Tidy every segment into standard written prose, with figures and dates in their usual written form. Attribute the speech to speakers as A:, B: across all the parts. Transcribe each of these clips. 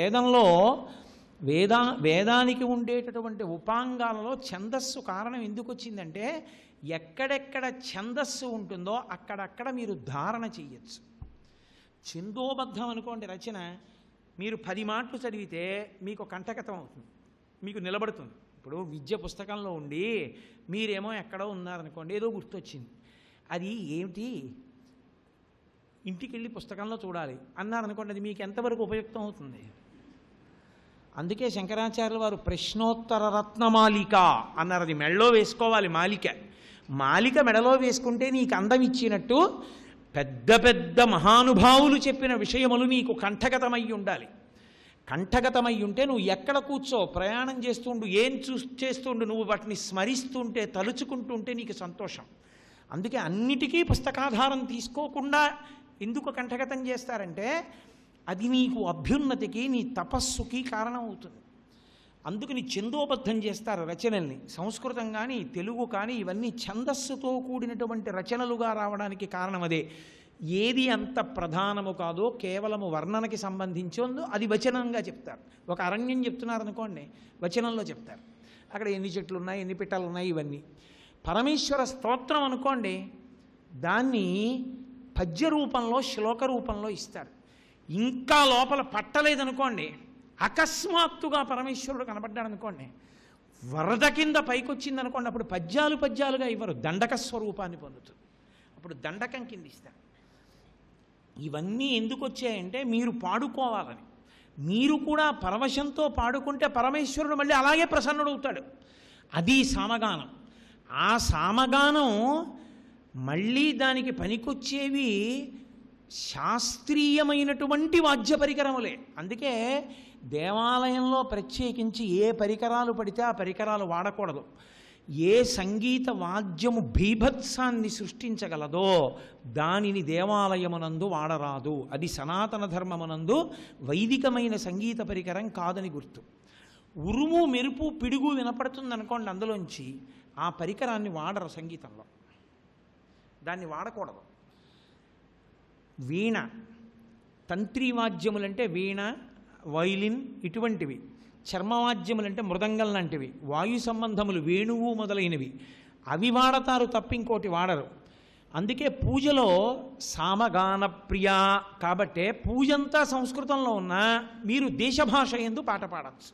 A: వేదంలో వేదానికి ఉండేటటువంటి ఉపాంగాలలో ఛందస్సు కారణం ఎందుకు వచ్చిందంటే ఎక్కడెక్కడ ఛందస్సు ఉంటుందో అక్కడక్కడ మీరు ధారణ చెయ్యొచ్చు. ఛందోబద్ధం అనుకోండి రచన, మీరు 10 మాటలు చదివితే మీకు కంఠగతం అవుతుంది, మీకు నిలబడుతుంది. ఇప్పుడు విద్య పుస్తకంలో ఉండి మీరేమో ఎక్కడో ఉన్నారనుకోండి, ఏదో గుర్తొచ్చింది, అది ఏమిటి ఇంటికి వెళ్ళి పుస్తకంలో చూడాలి అన్నారనుకోండి, అది మీకు ఎంతవరకు ఉపయుక్తం అవుతుంది? అందుకే శంకరాచార్యుల వారు ప్రశ్నోత్తర రత్నమాలిక అన్నారు. అది మెడలో వేసుకోవాలి. మాలిక మెడలో వేసుకుంటే నీకు అందం ఇచ్చినట్టు పెద్ద పెద్ద మహానుభావులు చెప్పిన విషయములు నీకు కంఠగతమై ఉండాలి. కంఠగతమై ఉంటే నువ్వు ఎక్కడ కూర్చో, ప్రయాణం చేస్తుండు, ఏం చేస్తుండు, నువ్వు వాటిని స్మరిస్తుంటే తలుచుకుంటుంటే నీకు సంతోషం. అందుకే అన్నిటికీ పుస్తకాధారం తీసుకోకుండా ఎందుకు కంఠగతం చేస్తారంటే అది నీకు అభ్యున్నతికి, నీ తపస్సుకి కారణం అవుతుంది. అందుకని ఛందోబద్ధం చేస్తారు రచనల్ని. సంస్కృతం కానీ తెలుగు కానీ ఇవన్నీ ఛందస్సుతో కూడినటువంటి రచనలుగా రావడానికి కారణం అదే. ఏది అంత ప్రధానము కాదో కేవలము వర్ణనకి సంబంధించిందో అది వచనంగా చెప్తారు. ఒక అరణ్యం చెప్తున్నారనుకోండి, వచనంలో చెప్తారు. అక్కడ ఎన్ని చెట్లు ఉన్నాయి, ఎన్ని పిట్టలు ఉన్నాయి, ఇవన్నీ. పరమేశ్వర స్తోత్రం అనుకోండి, దాన్ని పద్య రూపంలో శ్లోక రూపంలో ఇస్తారు. ఇంకా లోపల పట్టలేదనుకోండి, అకస్మాత్తుగా పరమేశ్వరుడు కనపడ్డాడు అనుకోండి, వరద కింద పైకొచ్చిందనుకోండి, అప్పుడు పద్యాలుగా ఇవ్వరు, దండక స్వరూపాన్ని పొందుతుంది. అప్పుడు దండకం కింద ఇస్తారు. ఇవన్నీ ఎందుకు వచ్చాయంటే మీరు పాడుకోవాలని. మీరు కూడా పరవశంతో పాడుకుంటే పరమేశ్వరుడు మళ్ళీ అలాగే ప్రసన్నుడవుతాడు. అది సామగానం. ఆ సామగానం మళ్ళీ దానికి పనికొచ్చేవి శాస్త్రీయమైనటువంటి వాద్య పరికరములే. అందుకే దేవాలయంలో ప్రత్యేకించి ఏ పరికరాలు పడితే ఆ పరికరాలు వాడకూడదు. ఏ సంగీత వాద్యము బీభత్సాన్ని సృష్టించగలదో దానిని దేవాలయమునందు వాడరాదు. అది సనాతన ధర్మమునందు వైదికమైన సంగీత పరికరం కాదని గుర్తు. ఉరుము, మెరుపు, పిడుగు వినపడుతుందనుకోండి, అందులోంచి ఆ పరికరాన్ని వాడరు సంగీతంలో, దాన్ని వాడకూడదు. వీణ, తంత్రీవాద్యములంటే వీణ, వైలిన్ ఇటువంటివి. చర్మవాద్యములంటే మృదంగం లాంటివి, వాయు సంబంధములు, వేణువు మొదలైనవి, అవి వాడతారు తప్ప ఇంకోటి వాడరు. అందుకే పూజలో సామగాన ప్రియ కాబట్టే పూజంతా సంస్కృతంలో ఉన్నా మీరు దేశభాష యందు పాట పాడచ్చు.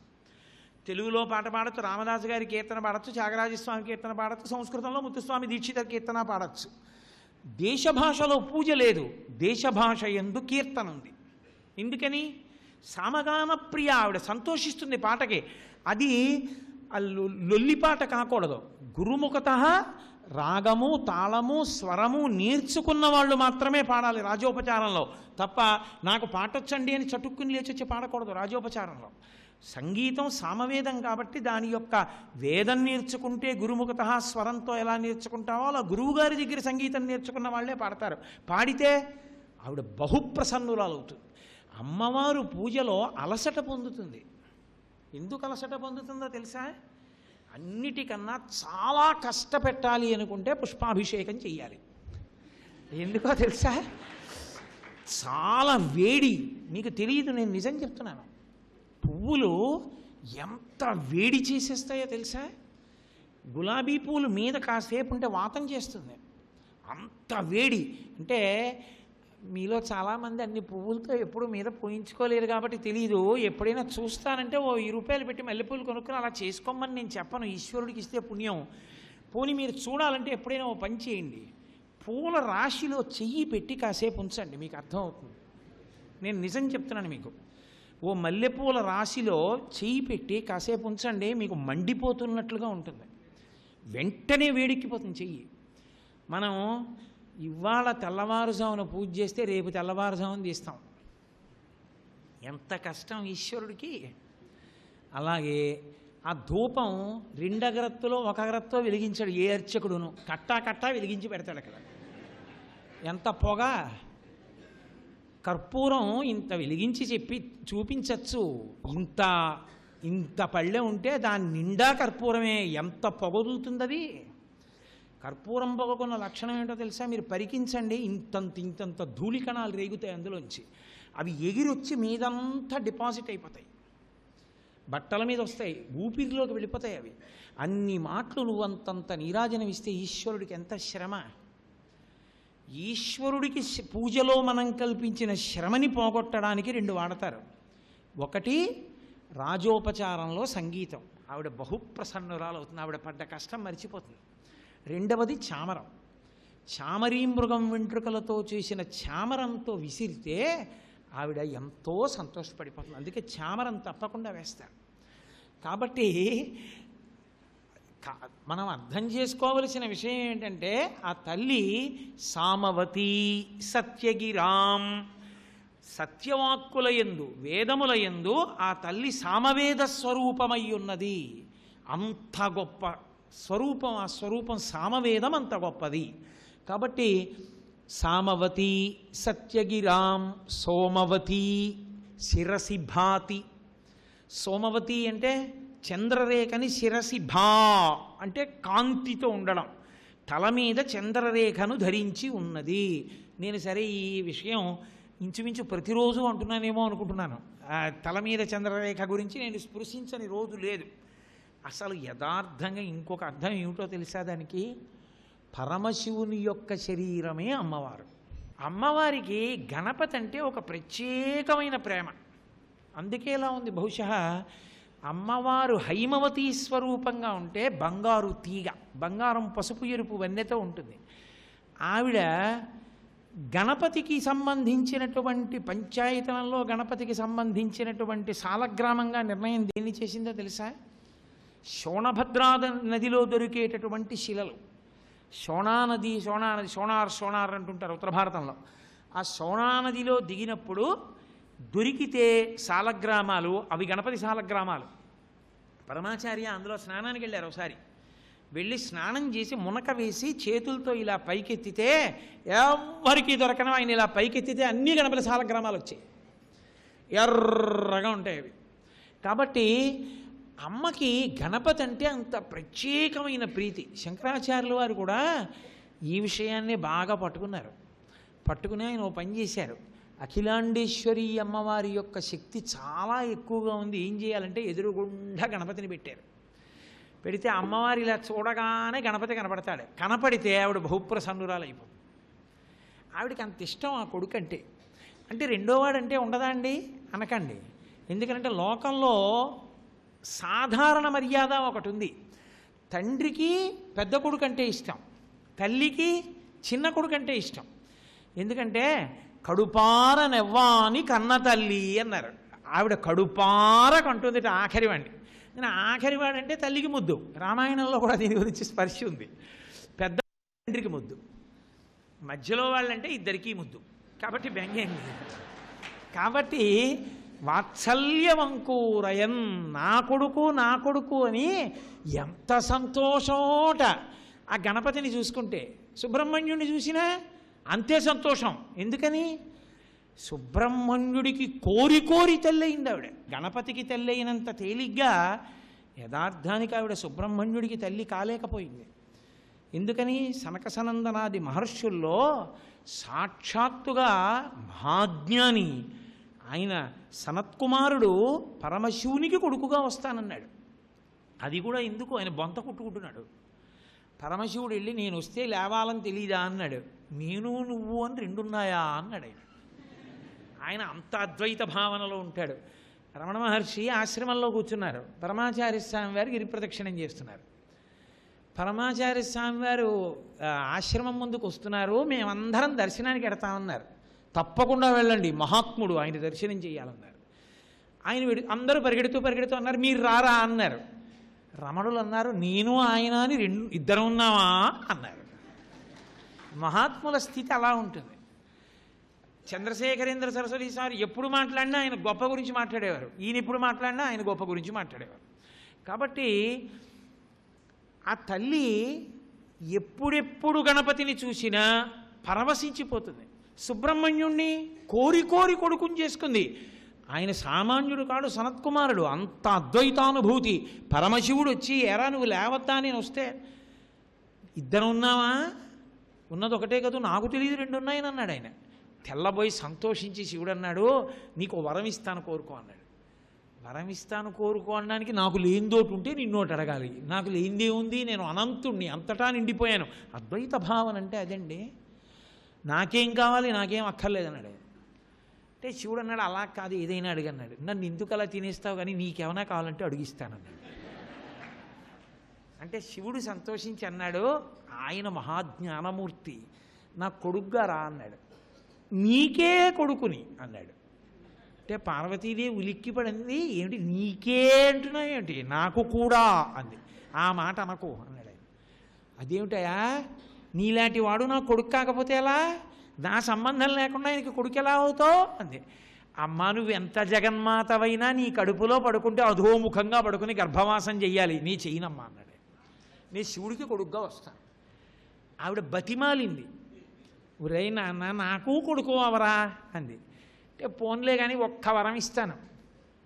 A: తెలుగులో పాట పాడచ్చు, రామదాసు గారి కీర్తన పాడచ్చు, త్యాగరాజస్వామి కీర్తన పాడచ్చు, సంస్కృతంలో ముత్తుస్వామి దీక్షిత కీర్తన పాడచ్చు. దేశభాషలో పూజ లేదు, దేశభాష యందు కీర్తన ఉంది. ఎందుకని? సామగాన ప్రియ, ఆవిడ సంతోషిస్తుంది పాటకి. అది లొల్లిపాట కాకూడదు. గురుముఖత రాగము, తాళము, స్వరము నేర్చుకున్న వాళ్ళు మాత్రమే పాడాలి రాజోపచారంలో. తప్ప నాకు పాటొచ్చండి అని చటుక్కుని లేచొచ్చి పాడకూడదు రాజోపచారంలో. సంగీతం సామవేదం కాబట్టి దాని యొక్క వేదం నేర్చుకుంటే గురుముఖత స్వరంతో ఎలా నేర్చుకుంటావో అలా గురువుగారి దగ్గర సంగీతం నేర్చుకున్న వాళ్ళే పాడతారు. పాడితే ఆవిడ బహుప్రసన్నురాలు అవుతుంది. అమ్మవారు పూజలో అలసట పొందుతుంది. ఎందుకు అలసట పొందుతుందో తెలుసా? అన్నిటికన్నా చాలా కష్టపెట్టాలి అనుకుంటే పుష్పాభిషేకం చెయ్యాలి. ఎందుకో తెలుసా? చాలా వేడి. మీకు తెలియదు, నేను నిజం చెప్తున్నాను. పువ్వులు ఎంత వేడి చేసేస్తాయో తెలుసా? గులాబీ పువ్వులు మీద కాసేపు ఉంటే వాతం చేస్తుంది, అంత వేడి. అంటే మీలో చాలామంది అన్ని పువ్వులతో ఎప్పుడు మీద పోయించుకోలేరు కాబట్టి తెలియదు. ఎప్పుడైనా చూస్తానంటే ఓ 10 రూపాయలు పెట్టి మల్లెపూలు కొనుక్కుని అలా చేసుకోమని నేను చెప్పను, ఈశ్వరుడికి ఇస్తే పుణ్యం. పోనీ మీరు చూడాలంటే ఎప్పుడైనా ఓ పని చేయండి, పూల రాశిలో చెయ్యి పెట్టి కాసేపు ఉంచండి, మీకు అర్థమవుతుంది. నేను నిజం చెప్తున్నాను మీకు. ఓ మల్లెపూల రాశిలో చెయ్యి పెట్టి కాసేపు ఉంచండి, మీకు మండిపోతున్నట్లుగా ఉంటుంది, వెంటనే వేడెక్కిపోతుంది చెయ్యి. మనం ఇవాళ తెల్లవారుజామున పూజ చేస్తే రేపు తెల్లవారుజామున తీస్తాం, ఎంత కష్టం ఈశ్వరుడికి. అలాగే ఆ ధూపం 2 అగరత్తులో 1 అగరత్తో వెలిగించాడు ఏ అర్చకుడును, కట్టా వెలిగించి పెడతాడు అక్కడ. ఎంత పొగ! కర్పూరం ఇంత వెలిగించి చెప్పి చూపించచ్చు, ఇంత పళ్ళె ఉంటే దాని నిండా కర్పూరమే, ఎంత పొగదులుతుంది అది. కర్పూరం పొగకున్న లక్షణం ఏంటో తెలుసా? మీరు పరికించండి, ఇంతంత ధూళికణాలు రేగుతాయి అందులోంచి. అవి ఎగిరొచ్చి మీదంతా డిపాజిట్ అయిపోతాయి, బట్టల మీద వస్తాయి, ఊపిరిలోకి వెళ్ళిపోతాయి అవి. అన్ని మాటలు నువ్వు అంతంత నీరాజనం ఇస్తే ఈశ్వరుడికి ఎంత శ్రమ. ఈశ్వరుడికి పూజలో మనం కల్పించిన శ్రమని పోగొట్టడానికి 2 వాడతారు. ఒకటి రాజోపచారంలో సంగీతం, ఆవిడ బహుప్రసన్నురాలు అవుతుంది, ఆవిడ పడ్డ కష్టం మర్చిపోతుంది. రెండవది చామరం, చామరీ మృగం వెంట్రుకలతో చేసిన చామరంతో విసిరితే ఆవిడ ఎంతో సంతోషపడిపోతుంది. అందుకే చామరం తప్పకుండా వేస్తారు. కాబట్టి మనం అర్థం చేసుకోవలసిన విషయం ఏంటంటే, ఆ తల్లి సామవతి సత్యగిరాం, సత్యవాక్కులయందు వేదములయందు ఆ తల్లి సామవేద స్వరూపమై ఉన్నది. అంత గొప్ప స్వరూపం, ఆ స్వరూపం సామవేదం అంత గొప్పది. కాబట్టి సామవతి సత్యగిరాం సోమవతి శిరసి భాతి. సోమవతి అంటే చంద్రరేఖని, శిరసి భా అంటే కాంతితో ఉండడం, తల మీద చంద్రరేఖను ధరించి ఉన్నది. నేను సరే ఈ విషయం ఇంచుమించు ప్రతిరోజు అంటున్నానేమో అనుకుంటున్నాను. తల మీద చంద్రరేఖ గురించి నేను స్పృశించని రోజు లేదు. అసలు యథార్థంగా ఇంకొక అర్థం ఏమిటో తెలుసా దానికి? పరమశివుని యొక్క శరీరమే అమ్మవారు. అమ్మవారికి గణపతి అంటే ఒక ప్రత్యేకమైన ప్రేమ. అందుకే ఇలా ఉంది. బహుశా అమ్మవారు హైమవతీ స్వరూపంగా ఉంటే బంగారు తీగ, బంగారం పసుపు ఎరుపు వన్నెతో ఉంటుంది. ఆవిడ గణపతికి సంబంధించినటువంటి పంచాయతనంలో గణపతికి సంబంధించినటువంటి సాలగ్రామంగా నిర్ణయం దేన్ని చేసిందో తెలుసా? శోణభద్రా నదిలో దొరికేటటువంటి శిలలు. శోణానది సోనార్ అంటుంటారు ఉత్తర భారతంలో. ఆ శోణానదిలో దిగినప్పుడు దొరికితే సాలగ్రామాలు, అవి గణపతి సాలగ్రామాలు. పరమాచార్య అందులో స్నానానికి వెళ్ళారు. ఒకసారి వెళ్ళి స్నానం చేసి మునక వేసి చేతులతో ఇలా పైకెత్తితే ఎవరికి దొరకనో ఆయన ఇలా పైకెత్తితే అన్ని గణపతి సాలగ్రామాలు వచ్చాయి, ఎర్రగా ఉంటాయి అవి. కాబట్టి అమ్మకి గణపతి అంటే అంత ప్రత్యేకమైన ప్రీతి. శంకరాచార్యుల వారు కూడా ఈ విషయాన్ని బాగా పట్టుకుని ఆయన ఓ పని చేశారు. అఖిలాండేశ్వరి అమ్మవారి యొక్క శక్తి చాలా ఎక్కువగా ఉంది, ఏం చేయాలంటే ఎదురుగుండా గణపతిని పెట్టారు. పెడితే అమ్మవారి ఇలా చూడగానే గణపతి కనపడతాడు. కనపడితే ఆవిడ బహుప్రసన్నురాలు అయిపోతుంది. ఆవిడకి అంత ఇష్టం ఆ కొడుకు అంటే. అంటే రెండోవాడంటే ఉండదా అండి అనకండి. ఎందుకంటే లోకంలో సాధారణ మర్యాద ఒకటి ఉంది. తండ్రికి పెద్ద కొడుకు అంటే ఇష్టం, తల్లికి చిన్న కొడుకు అంటే ఇష్టం. ఎందుకంటే కడుపార నెవ్వాని కన్న తల్లి అన్నారు. ఆవిడ కడుపార కంటుంది ఆఖరివాడిని. నేను ఆఖరివాడంటే తల్లికి ముద్దు. రామాయణంలో కూడా దీని గురించి స్పర్శ ఉంది. పెద్ద తండ్రికి ముద్దు, మధ్యలో వాళ్ళంటే ఇద్దరికీ ముద్దు. కాబట్టి వ్యంగ్యం. కాబట్టి వాత్సల్యవంకూరయన్, నా కొడుకు అని ఎంత సంతోషమోట ఆ గణపతిని చూసుకుంటే. సుబ్రహ్మణ్యుడిని చూసినా అంతే సంతోషం. ఎందుకని? సుబ్రహ్మణ్యుడికి కోరి తెల్లయింది ఆవిడ. గణపతికి తెల్లయినంత తేలిగ్గా యథార్థానికి ఆవిడ సుబ్రహ్మణ్యుడికి తల్లి కాలేకపోయింది. ఎందుకని? సనకసనందనాది మహర్షుల్లో సాక్షాత్తుగా మహాజ్ఞాని ఆయన సనత్కుమారుడు పరమశివునికి కొడుకుగా వస్తానన్నాడు. అది కూడా ఎందుకు? ఆయన బొంత కుట్టుకుంటున్నాడు. పరమశివుడు వెళ్ళి నేను వస్తే లేవాలని తెలీదా అన్నాడు. నేను నువ్వు అని రెండున్నాయా అన్నాడు ఆయన. ఆయన అంత అద్వైత భావనలో ఉంటాడు. రమణ మహర్షి ఆశ్రమంలో కూర్చున్నారు. పరమాచార్య స్వామి వారు గిరి ప్రదక్షిణం చేస్తున్నారు. పరమాచార్య స్వామి వారు ఆశ్రమం ముందుకు వస్తున్నారు. మేమందరం దర్శనానికి ఎడతామన్నారు. తప్పకుండా వెళ్ళండి, మహాత్ముడు, ఆయన దర్శనం చేయాలన్నారు. ఆయన అందరూ పరిగెడుతూ అన్నారు. మీరు రారా అన్నారు. రమణులు అన్నారు నేను ఆయన అని ఇద్దరు ఉన్నావా అన్నారు. మహాత్ముల స్థితి అలా ఉంటుంది. చంద్రశేఖరేంద్ర సరస్వతి సార్ ఎప్పుడు మాట్లాడినా ఆయన గొప్ప గురించి మాట్లాడేవారు. ఈయన ఎప్పుడు మాట్లాడినా ఆయన గొప్ప గురించి మాట్లాడేవారు. కాబట్టి ఆ తల్లి ఎప్పుడెప్పుడు గణపతిని చూసినా పరవశించిపోతుంది. సుబ్రహ్మణ్యుణ్ణి కోరి కొడుకుని చేసుకుంది. ఆయన సామాన్యుడు కాడు, సనత్కుమారుడు. అంత అద్వైతానుభూతి. పరమశివుడు వచ్చి ఎరా నువ్వు లేవద్దా నేను వస్తే ఇద్దరు ఉన్నావా? ఉన్నది ఒకటే కదా, నాకు తెలియదు 2 ఉన్నాయని అన్నాడు ఆయన. తెల్లబోయి సంతోషించి శివుడు అన్నాడు, నీకు వరం ఇస్తాను కోరుకో అన్నాడు. వరం ఇస్తాను కోరుకో అనడానికి నాకు లేనిదోటి ఉంటే నిన్నోటి అడగాలి. నాకు లేనిదే ఉంది, నేను అనంతుణ్ణి, అంతటా నిండిపోయాను. అద్వైత భావన అంటే అదండి. నాకేం కావాలి, నాకేం అక్కర్లేదన్నాడు. అంటే శివుడు అన్నాడు, అలా కాదు, ఏదైనా అడిగన్నాడు. నన్ను ఎందుకు అలా తినేస్తావు, కానీ నీకేమైనా కావాలంటే అడిగిస్తానన్నాడు. అంటే శివుడు సంతోషించి అన్నాడు, ఆయన మహాజ్ఞానమూర్తి, నా కొడుగ్గా రా అన్నాడు. నీకే కొడుకుని అన్నాడు. అంటే పార్వతీదేవి ఉలిక్కిపడింది. ఏమిటి నీకే అంటున్నావు ఏమిటి, నాకు కూడా అంది. ఆ మాట అనకు అన్నాడు ఆయన. అదేమిటయా, నీలాంటి వాడు నా కొడుకు కాకపోతే ఎలా, నా సంబంధం లేకుండా ఆయనకి కొడుకు ఎలా అవుతావు అంది. అమ్మ, నువ్వు ఎంత జగన్మాతవైనా నీ కడుపులో పడుకుంటే అధోముఖంగా పడుకుని గర్భవాసం చెయ్యాలి, నీ చెయ్యనమ్మా అన్నాడు. నీ శివుడికి కొడుకుగా వస్తాను. ఆవిడ బతిమాలింది, ఒరే నాన్న నాకు కొడుకు అవరా అంది. అంటే పోన్లే కానీ ఒక్క వరం ఇస్తాను,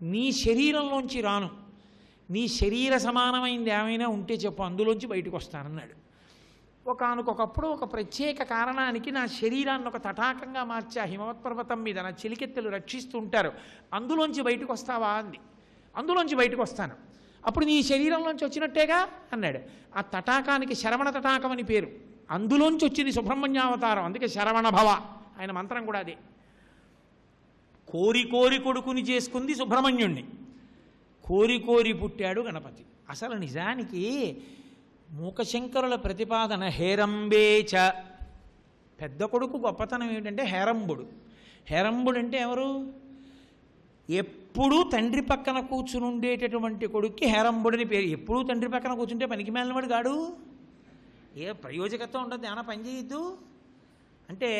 A: నీ శరీరంలోంచి రాను, నీ శరీర సమానమైంది ఏమైనా ఉంటే చెప్పు, అందులోంచి బయటకు వస్తానన్నాడు. ఒకానొకప్పుడు ఒక ప్రత్యేక కారణానికి నా శరీరాన్ని ఒక తటాకంగా మార్చా హిమవత్ పర్వతం మీద, నా చిలికెత్తెలు రక్షిస్తూ ఉంటారు, అందులోంచి బయటకు వస్తావా అంది. అందులోంచి బయటకు వస్తాను. అప్పుడు నీ శరీరంలోంచి వచ్చినట్టేగా అన్నాడు. ఆ తటాకానికి శరవణ తటాకం అని పేరు. అందులోంచి వచ్చింది సుబ్రహ్మణ్యావతారం, అందుకే శరవణ భవ ఆయన మంత్రం కూడా అదే. కోరి కోరి కొడుకుని చేసుకుంది సుబ్రహ్మణ్యుణ్ణి, కోరి కోరి పుట్టాడు గణపతి. అసలు నిజానికి మూకశంకరుల ప్రతిపాదన హేరంబేచ. పెద్ద కొడుకు గొప్పతనం ఏమిటంటే హేరంబుడు. హేరంబుడు అంటే ఎవరు? ఎప్పుడూ తండ్రి పక్కన కూర్చుని ఉండేటటువంటి కొడుక్కి హేరంబుడని పేరు. ఎప్పుడూ తండ్రి పక్కన కూర్చుంటే పనికి మేలినవాడు గాడు, ఏ ప్రయోజకత్వం ఉంటుంది, ఏమైనా పని చేయొద్దు. అంటే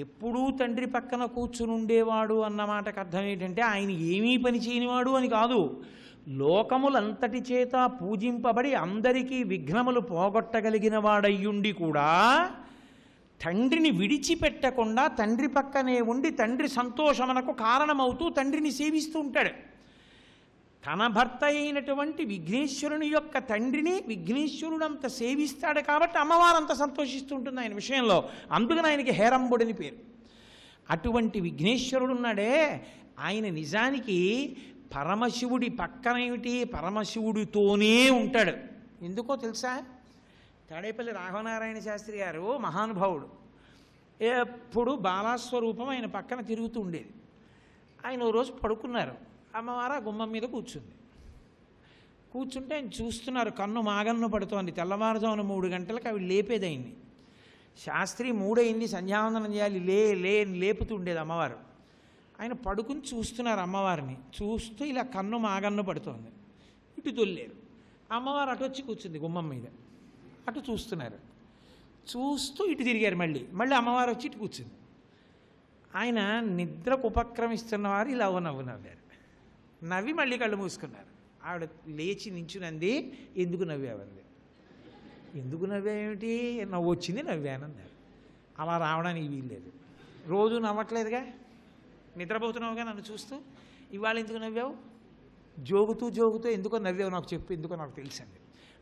A: ఎప్పుడూ తండ్రి పక్కన కూర్చుని ఉండేవాడు అన్నమాటకు అర్థం ఏంటంటే ఆయన ఏమీ పని చేయనివాడు అని కాదు. లోకములంతటి చేత పూజింపబడి అందరికీ విఘ్నములు పోగొట్టగలిగిన వాడయ్యుండి కూడా తండ్రిని విడిచిపెట్టకుండా తండ్రి పక్కనే ఉండి తండ్రి సంతోషమునకు కారణమవుతూ తండ్రిని సేవిస్తూ ఉంటాడు. తన భర్త అయినటువంటి విఘ్నేశ్వరుని యొక్క తండ్రిని విఘ్నేశ్వరుడంత సేవిస్తాడు కాబట్టి అమ్మవారు అంత సంతోషిస్తూ ఉంటుంది ఆయన విషయంలో. అందుకని ఆయనకి హేరంబుడని పేరు. అటువంటి విఘ్నేశ్వరుడు ఉన్నాడే, ఆయన నిజానికి పరమశివుడి పక్కనేమిటి, పరమశివుడితోనే ఉంటాడు. ఎందుకో తెలుసా? తాడేపల్లి రాఘవనారాయణ శాస్త్రి గారు మహానుభావుడు, ఎప్పుడు బాలాస్వరూపం ఆయన పక్కన తిరుగుతూ ఉండేది. ఆయన ఓ రోజు పడుకున్నారు, అమ్మవారు ఆ గుమ్మం మీద కూర్చుంది. కూర్చుంటే ఆయన చూస్తున్నారు, కన్ను మాగన్ను పడుతోంది. తెల్లవారుజామున 3 గంటలకు అవి లేపేది ఆయన్ని. శాస్త్రి 3 అయింది, సంధ్యావందనం చేయాలి, లేపుతూ ఉండేది అమ్మవారు. ఆయన పడుకుని చూస్తున్నారు అమ్మవారిని. చూస్తూ ఇలా కన్ను మాగన్ను పడుతోంది. ఇటు తొల్లేరు. అమ్మవారు అటు వచ్చి కూర్చుంది గుమ్మం మీద. అటు చూస్తున్నారు. చూస్తూ ఇటు తిరిగారు. మళ్ళీ అమ్మవారు వచ్చి ఇటు కూర్చుంది. ఆయన నిద్రకు ఉపక్రమిస్తున్నవారు ఇలా నవ్వారు. నవ్వి మళ్ళీ కళ్ళు మూసుకున్నారు. ఆవిడ లేచి నించునంది, ఎందుకు నవ్వావంది. ఎందుకు నవ్వాయేమిటి, నవ్వు వచ్చింది నవ్వానన్నారు. అలా రావడానికి వీల్లేదు. రోజు నవ్వట్లేదుగా, నిద్రపోతున్నావుగా నన్ను చూస్తూ. ఇవాళ ఎందుకు నవ్వావు, జోగుతూ ఎందుకో నవ్వావు నాకు చెప్పు, ఎందుకో నాకు తెలుసండి.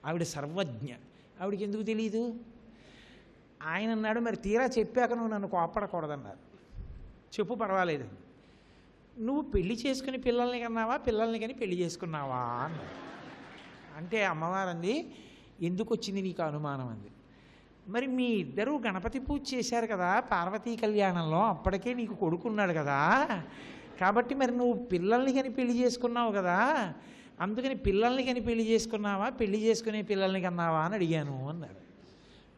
A: ఆవిడ సర్వజ్ఞ, ఆవిడకి ఎందుకు తెలియదు. ఆయన అన్నాడు, మరి తీరా చెప్పాక నువ్వు నన్ను కోప్పడకూడదన్నారు. చెప్పు పర్వాలేదు, నువ్వు పెళ్లి చేసుకుని పిల్లల్ని కన్నావా, పిల్లల్ని కానీ పెళ్లి చేసుకున్నావా అన్నాడు. అంటే అమ్మవారు అంది, ఎందుకు వచ్చింది నీకు అనుమానం అంది. మరి మీ ఇద్దరూ గణపతి పూజ చేశారు కదా పార్వతీ కళ్యాణంలో, అప్పటికే నీకు కొడుకున్నాడు కదా, కాబట్టి మరి నువ్వు పిల్లల్ని కానీ పెళ్లి చేసుకున్నావు కదా, అందుకని పిల్లల్ని కానీ పెళ్లి చేసుకున్నావా, పెళ్లి చేసుకునే పిల్లల్ని కన్నావా అని అడిగాను అన్నాడు.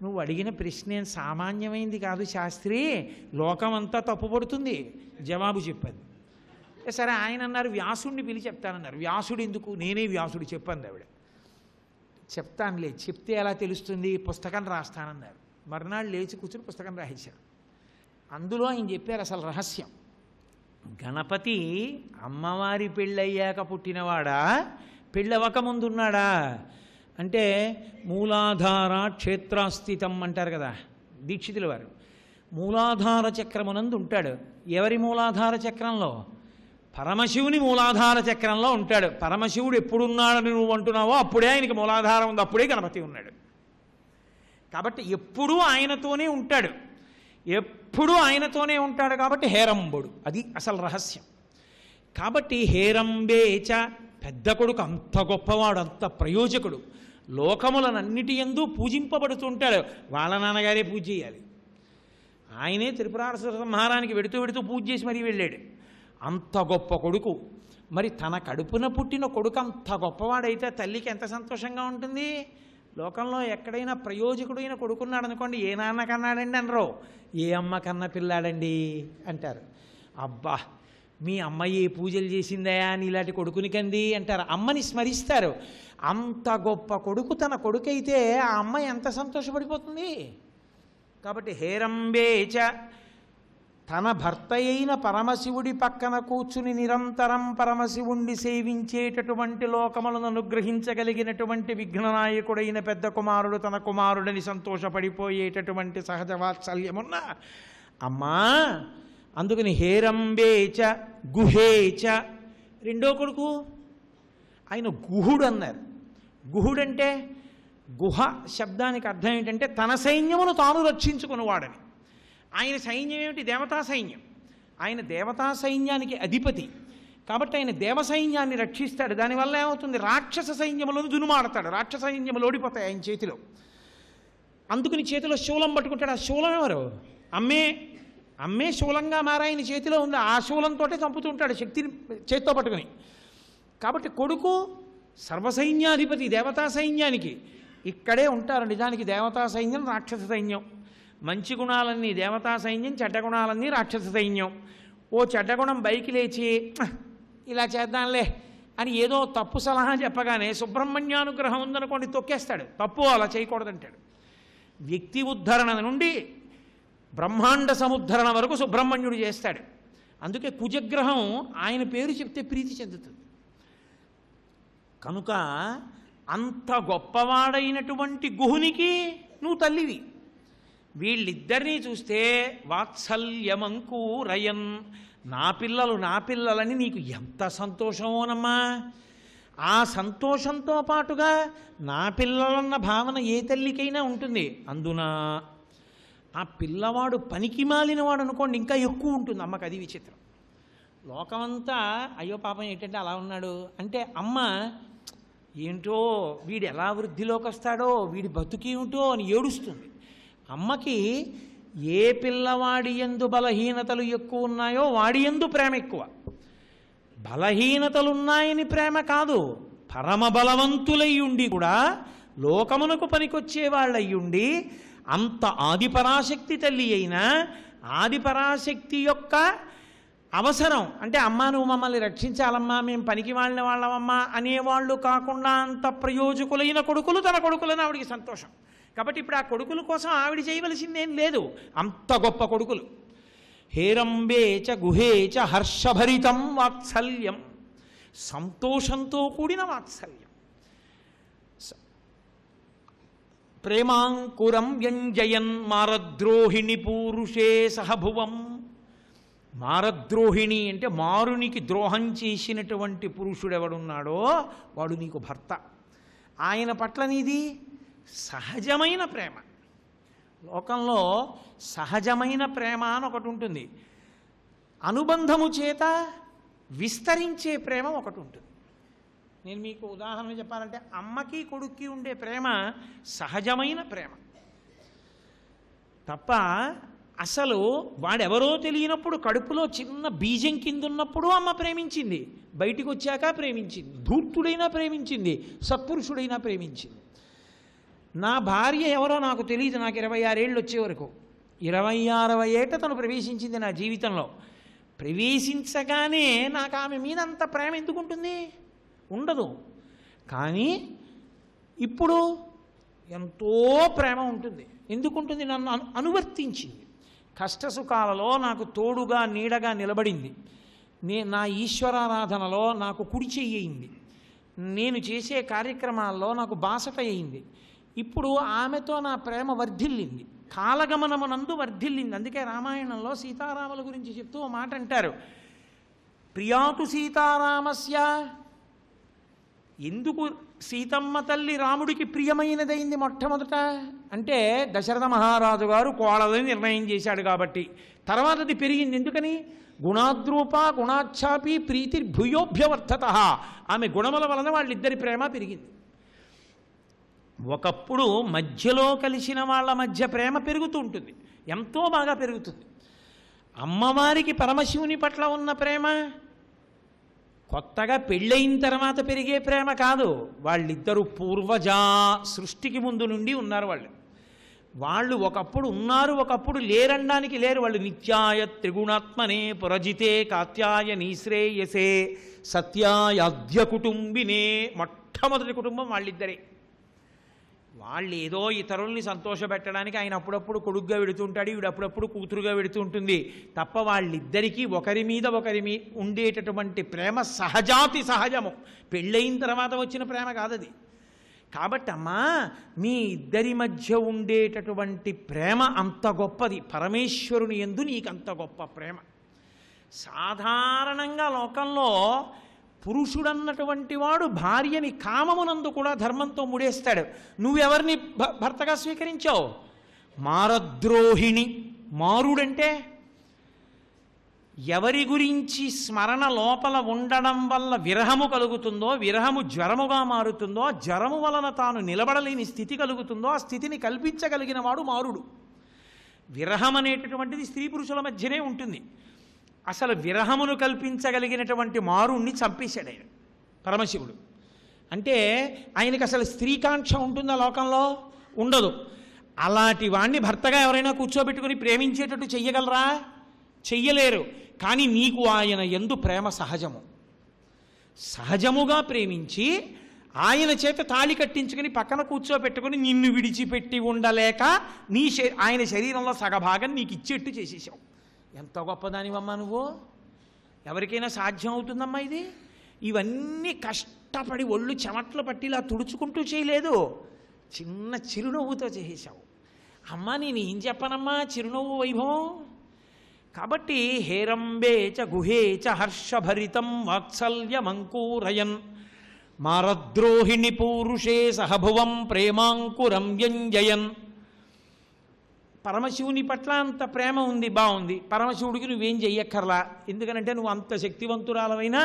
A: నువ్వు అడిగిన ప్రశ్న ఏం సామాన్యమైంది కాదు శాస్త్రి, లోకమంతా తప్పుపడుతుంది జవాబు చెప్పండి. సరే ఆయన అన్నారు, వ్యాసుడిని పిలిచి చెప్తానన్నారు. వ్యాసుడు ఎందుకు, నేనే వ్యాసుడు చెప్పండి ఆవిడ. చెప్తానులే, చెప్తే ఎలా తెలుస్తుంది, పుస్తకం రాస్తానన్నారు. మర్నాడు లేచి కూర్చుని పుస్తకం రాయించారు. అందులో ఆయన చెప్పారు అసలు రహస్యం. గణపతి అమ్మవారి పెళ్ళయ్యాక పుట్టినవాడా, పెళ్ళవక ముందున్నాడా అంటే మూలాధార క్షేత్రాస్థితం అంటారు కదా దీక్షితుల వారు. మూలాధార చక్రమునందు ఉంటాడు. ఎవరి మూలాధార చక్రంలో? పరమశివుని మూలాధార చక్రంలో ఉంటాడు. పరమశివుడు ఎప్పుడున్నాడని నువ్వు అంటున్నావో అప్పుడే ఆయనకి మూలాధారం ఉంది, అప్పుడే గణపతి ఉన్నాడు. కాబట్టి ఎప్పుడూ ఆయనతోనే ఉంటాడు, ఎప్పుడూ ఆయనతోనే ఉంటాడు కాబట్టి హేరంబుడు, అది అసలు రహస్యం. కాబట్టి హేరంబేచ, పెద్ద కొడుకు అంత గొప్పవాడు, అంత ప్రయోజకుడు, లోకములనన్నిటి యందు పూజింపబడుతుంటాడు. వాళ్ళ నాన్నగారే పూజ చేయాలి, ఆయనే త్రిపురాసుర సంహారానికి వెడుతూ వెడుతూ పూజ చేసి మరీ వెళ్ళాడు. అంత గొప్ప కొడుకు. మరి తన కడుపున పుట్టిన కొడుకు అంత గొప్పవాడైతే తల్లికి ఎంత సంతోషంగా ఉంటుంది? లోకంలో ఎక్కడైనా ప్రయోజకుడైన కొడుకున్నాడు అనుకోండి, ఏ నాన్న కన్నాడండి అనరో, ఏ అమ్మ కన్న పిల్లాడండి అంటారు. అబ్బా మీ అమ్మ ఏ పూజలు చేసిందయా అని ఇలాంటి కొడుకుని కంది అంటారు, అమ్మని స్మరిస్తారు. అంత గొప్ప కొడుకు తన కొడుకైతే ఆ అమ్మ ఎంత సంతోషపడిపోతుంది. కాబట్టి హేరంబేచ, తన భర్త అయిన పరమశివుడి పక్కన కూర్చుని నిరంతరం పరమశివుణ్ణి సేవించేటటువంటి లోకములను అనుగ్రహించగలిగినటువంటి విఘ్ననాయకుడైన పెద్ద కుమారుడు తన కుమారుడిని సంతోషపడిపోయేటటువంటి సహజ వాత్సల్యమున్న అమ్మా. అందుకని హేరంబేచ గుహేచ, రెండో కొడుకు ఆయన గుహుడు అన్నారు. గుహుడంటే, గుహ శబ్దానికి అర్థం ఏంటంటే తన సైన్యమును తాను రక్షించుకునేవాడని. ఆయన సైన్యం ఏమిటి? దేవతా సైన్యం. ఆయన దేవతా సైన్యానికి అధిపతి కాబట్టి ఆయన దేవ సైన్యాన్ని రక్షిస్తాడు. దానివల్ల ఏమవుతుంది? రాక్షస సైన్యములను దునుమాడతాడు, రాక్షస సైన్యములు ఓడిపోతాయి ఆయన చేతిలో. అందుకని చేతిలో శూలం పట్టుకుంటాడు. ఆ శూలం ఎవరు? అమ్మే శూలంగా మారాయన చేతిలో ఉంది. ఆ శూలంతో చంపుతూ ఉంటాడు శక్తిని చేతితో పట్టుకుని. కాబట్టి కొడుకు సర్వసైన్యాధిపతి దేవతా సైన్యానికి. ఇక్కడే ఉంటారు నిజానికి దేవతా సైన్యం, రాక్షస సైన్యం. మంచి గుణాలన్నీ దేవతా సైన్యం, చెడ్డ గుణాలన్నీ రాక్షస సైన్యం. ఓ చెడ్డ గుణం బైకి లేచి ఇలా చేద్దాంలే అని ఏదో తప్పు సలహా చెప్పగానే సుబ్రహ్మణ్యానుగ్రహం ఉందనుకోండి తొక్కేస్తాడు, తప్పు అలా చేయకూడదంటాడు. వ్యక్తి ఉద్ధరణ నుండి బ్రహ్మాండ సముద్ధరణ వరకు సుబ్రహ్మణ్యుడు చేస్తాడు. అందుకే కుజగ్రహం ఆయన పేరు చెప్తే ప్రీతి చెందుతుంది. కనుక అంత గొప్పవాడైనటువంటి గుహునికి నువ్వు తల్లివి. వీళ్ళిద్దరినీ చూస్తే వాత్సల్యమంకూరయన్, నా పిల్లలని నీకు ఎంత సంతోషమోనమ్మా. ఆ సంతోషంతో పాటుగా నా పిల్లలన్న భావన ఏ తల్లికైనా ఉంటుంది. అందున ఆ పిల్లవాడు పనికి మాలినవాడు అనుకోండి ఇంకా ఎక్కువ ఉంటుంది అమ్మకి. అది విచిత్రం. లోకమంతా అయ్యో పాపం ఏంటంటే అలా ఉన్నాడు అంటే అమ్మ ఏంటో వీడు ఎలా వృద్ధిలోకి వస్తాడో, వీడి బతుకేమిటో అని ఏడుస్తుంది. అమ్మకి ఏ పిల్లవాడి యందు బలహీనతలు ఎక్కువ ఉన్నాయో వాడి యందు ప్రేమ ఎక్కువ. బలహీనతలున్నాయని ప్రేమ కాదు, పరమ బలవంతులై ఉండి కూడా లోకమునకు పనికొచ్చే వాళ్ళయ్యుండి అంత ఆదిపరాశక్తి తల్లి అయినా ఆదిపరాశక్తి యొక్క అవసరం అంటే అమ్మా నువ్వు మమ్మల్ని రక్షించాలమ్మా, మేము పనికి వాళ్ళని వాళ్ళమమ్మా అనేవాళ్ళు కాకుండా అంత ప్రయోజకులైన కొడుకులు తన కొడుకులని ఆవిడికి సంతోషం. కాబట్టి ఇప్పుడు ఆ కొడుకుల కోసం ఆవిడ చేయవలసిందేం లేదు, అంత గొప్ప కొడుకులు. హేరంబేచ గుహేచ హర్షభరితం వాత్సల్యం, సంతోషంతో కూడిన వాత్సల్యం. ప్రేమాంకురం వ్యంజయన్ మారద్రోహిణి పూరుషే సహభువం. మారద్రోహిణి అంటే మారునికి ద్రోహం చేసినటువంటి పురుషుడెవడున్నాడో వాడు నీకు భర్త. ఆయన పట్ల నీది సహజమైన ప్రేమ. లోకంలో సహజమైన ప్రేమ అని ఒకటి ఉంటుంది, అనుబంధము చేత విస్తరించే ప్రేమ ఒకటి ఉంటుంది. నేను మీకు ఉదాహరణ చెప్పాలంటే అమ్మకి కొడుక్కి ఉండే ప్రేమ సహజమైన ప్రేమ తప్ప అసలు వాడెవరో తెలియనప్పుడు కడుపులో చిన్న బీజం కింద ఉన్నప్పుడు అమ్మ ప్రేమించింది, బయటికి వచ్చాక ప్రేమించింది, ధూర్తుడైనా ప్రేమించింది, సత్పురుషుడైనా ప్రేమించింది. నా భార్య ఎవరో నాకు తెలియదు, నాకు 26 ఏళ్ళు వచ్చే వరకు. 26వ ఏట తను ప్రవేశించింది నా జీవితంలో. ప్రవేశించగానే నాకు ఆమె మీద అంత ప్రేమ ఎందుకు ఉంటుంది? ఉండదు. కానీ ఇప్పుడు ఎంతో ప్రేమ ఉంటుంది. ఎందుకుంటుంది? నన్ను అనువర్తించింది. కష్టసుఖాలలో నాకు తోడుగా నీడగా నిలబడింది. నా ఈశ్వరారాధనలో నాకు కుడి చెయ్యింది. నేను చేసే కార్యక్రమాల్లో నాకు బాసట అయింది. ఇప్పుడు ఆమెతో నా ప్రేమ వర్ధిల్లింది, కాలగమనమునందు వర్ధిల్లింది. అందుకే రామాయణంలో సీతారాముల గురించి చెప్తూ ఓ మాట అంటారు, ప్రియాతు సీతారామస్య. ఎందుకు సీతమ్మ తల్లి రాముడికి ప్రియమైనదైంది మొట్టమొదట అంటే దశరథ మహారాజు గారు కోడలని నిర్ణయం చేశాడు కాబట్టి. తర్వాత అది పెరిగింది. ఎందుకని? గుణాద్రూప గుణాఛాపి ప్రీతి భూయోభ్యవర్ధత. ఆమె గుణముల వలన వాళ్ళిద్దరి ప్రేమ పెరిగింది. ఒకప్పుడు మధ్యలో కలిసిన వాళ్ళ మధ్య ప్రేమ పెరుగుతూ ఉంటుంది, ఎంతో బాగా పెరుగుతుంది. అమ్మవారికి పరమశివుని పట్ల ఉన్న ప్రేమ కొత్తగా పెళ్ళయిన తర్వాత పెరిగే ప్రేమ కాదు. వాళ్ళిద్దరూ పూర్వజా, సృష్టికి ముందు నుండి ఉన్నారు. వాళ్ళు ఒకప్పుడు ఉన్నారు, ఒకప్పుడు లేరనడానికి లేరు. వాళ్ళు నిత్యాయ త్రిగుణాత్మనే పురజితే కాత్యాయ నీశ్రేయసే సత్యాయాద్య కుటుంబినే. మొట్టమొదటి కుటుంబం వాళ్ళిద్దరే. వాళ్ళు ఏదో ఇతరుల్ని సంతోషపెట్టడానికి ఆయన అప్పుడప్పుడు కొడుగ్గా వెడుతుంటాడు, ఈవిడ అప్పుడప్పుడు కూతురుగా వెడుతూ ఉంటుంది తప్ప వాళ్ళిద్దరికీ ఒకరి మీద ఉండేటటువంటి ప్రేమ సహజాతి సహజము. పెళ్ళయిన తర్వాత వచ్చిన ప్రేమ కాదది. కాబట్టి అమ్మా, మీ ఇద్దరి మధ్య ఉండేటటువంటి ప్రేమ అంత గొప్పది. పరమేశ్వరుని యందు నీకంత గొప్ప ప్రేమ. సాధారణంగా లోకంలో పురుషుడన్నటువంటి వాడు భార్యని కామమునందు కూడా ధర్మంతో ముడేస్తాడు. నువ్వెవరిని భర్తగా స్వీకరించావు? మారద్రోహిణి. మారుడంటే ఎవరి గురించి స్మరణ లోపల ఉండడం వల్ల విరహము కలుగుతుందో, విరహము జ్వరముగా మారుతుందో, జ్వరము వలన తాను నిలబడలేని స్థితి కలుగుతుందో ఆ స్థితిని కల్పించగలిగిన వాడు మారుడు. విరహం అనేటటువంటిది స్త్రీ పురుషుల మధ్యనే ఉంటుంది. అసలు విరహమును కల్పించగలిగినటువంటి మారుణ్ణి చంపేశాడు ఆయన పరమశివుడు. అంటే ఆయనకి అసలు స్త్రీకాంక్ష ఉంటుందా లోకంలో? ఉండదు. అలాంటి వాణ్ణి భర్తగా ఎవరైనా కూర్చోబెట్టుకుని ప్రేమించేటట్టు చెయ్యగలరా? చెయ్యలేరు. కానీ నీకు ఆయన యందు ప్రేమ సహజము. సహజముగా ప్రేమించి ఆయన చేత తాళి కట్టించుకుని పక్కన కూర్చోబెట్టుకుని నిన్ను విడిచిపెట్టి ఉండలేక ఆయన శరీరంలో సగభాగం నీకు ఇచ్చేట్టు చేసేసావు. ఎంత గొప్పదానివమ్మా నువ్వు! ఎవరికైనా సాధ్యం అవుతుందమ్మా ఇది? ఇవన్నీ కష్టపడి ఒళ్ళు చెమట్లు పట్టి ఇలా తుడుచుకుంటూ చేయలేదు, చిన్న చిరునవ్వుతో చేసేసావు. అమ్మా నేను ఏం చెప్పనమ్మా చిరునవ్వు వైభవం. కాబట్టి హేరంబే చ గుహే చ హర్షభరితం వాత్సల్యమంకూరయన్ మారద్రోహిణి పూరుషే సహభువం ప్రేమాంకురం వ్యంజయన్. పరమశివుని పట్ల అంత ప్రేమ ఉంది, బాగుంది. పరమశివుడికి నువ్వేం చెయ్యక్కర్లా. ఎందుకనంటే నువ్వు అంత శక్తివంతురాలవైనా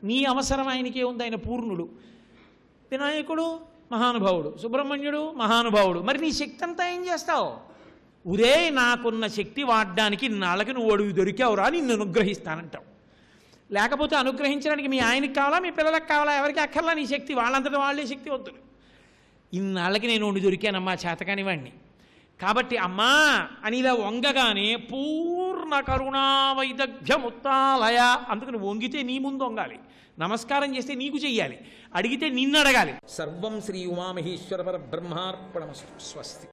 A: నీ అవసరం ఆయనకే ఉంది. ఆయన పూర్ణుడు. వినాయకుడు మహానుభావుడు, సుబ్రహ్మణ్యుడు మహానుభావుడు. మరి నీ శక్తి అంతా ఏం చేస్తావు? ఉరే నాకున్న శక్తి వాడడానికి నాళ్ళకి నువ్వు అడుగు దొరికావురా, నిన్ను అనుగ్రహిస్తానంటావు. లేకపోతే అనుగ్రహించడానికి మీ ఆయనకి కావాలా, మీ పిల్లలకు కావాలా? ఎవరికి అక్కర్లా నీ శక్తి. వాళ్ళంతటా వాళ్ళే శక్తివంతులు. ఇన్నాళ్ళకి నేను ఉండి దొరికానమ్మా చేతకానివాణ్ణి. కాబట్టి అమ్మా అని ఇలా వంగగానే పూర్ణ కరుణా వైదగ్ధ్యముత్తాలయ. అందుకు నువ్వు వంగితే నీ ముందు వంగాలి, నమస్కారం చేస్తే నీకు చెయ్యాలి, అడిగితే నిన్ను అడగాలి. సర్వం శ్రీ ఉమామహేశ్వర పరబ్రహ్మార్పణమస్తు. స్వస్తి.